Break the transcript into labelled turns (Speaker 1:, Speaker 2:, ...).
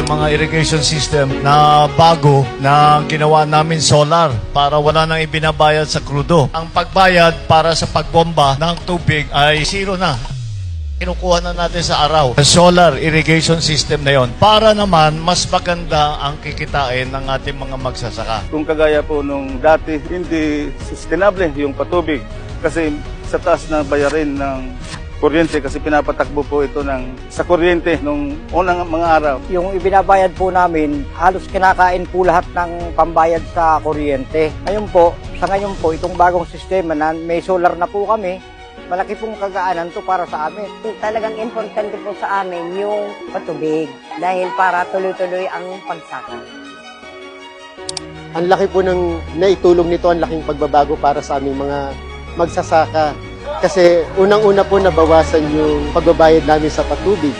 Speaker 1: ating mga irrigation system na bago na ginawa namin solar para wala nang ibinabayad sa krudo. Ang pagbayad para sa pagbomba ng tubig ay zero na. Kinukuha na natin sa araw. Solar irrigation system na yon para naman mas maganda ang kikitain ng ating mga magsasaka.
Speaker 2: Kung kagaya po nung dati, hindi sustainable yung patubig kasi sa taas na bayarin ng kuryente kasi pinapatakbo po ito sa kuryente nung unang mga araw.
Speaker 3: Yung ibinabayad po namin, halos kinakain po lahat ng pambayad sa kuryente. Sa ngayon po, itong bagong sistema na may solar na po kami, malaki pong kagaanan to para sa amin.
Speaker 4: Talagang importante po sa amin yung patubig dahil para tuloy-tuloy ang pagsaka.
Speaker 5: Ang laki po ng naitulong nito, ang laking pagbabago para sa aming mga magsasaka. Kasi unang-una po nabawasan yung pagbabayad namin sa patubig.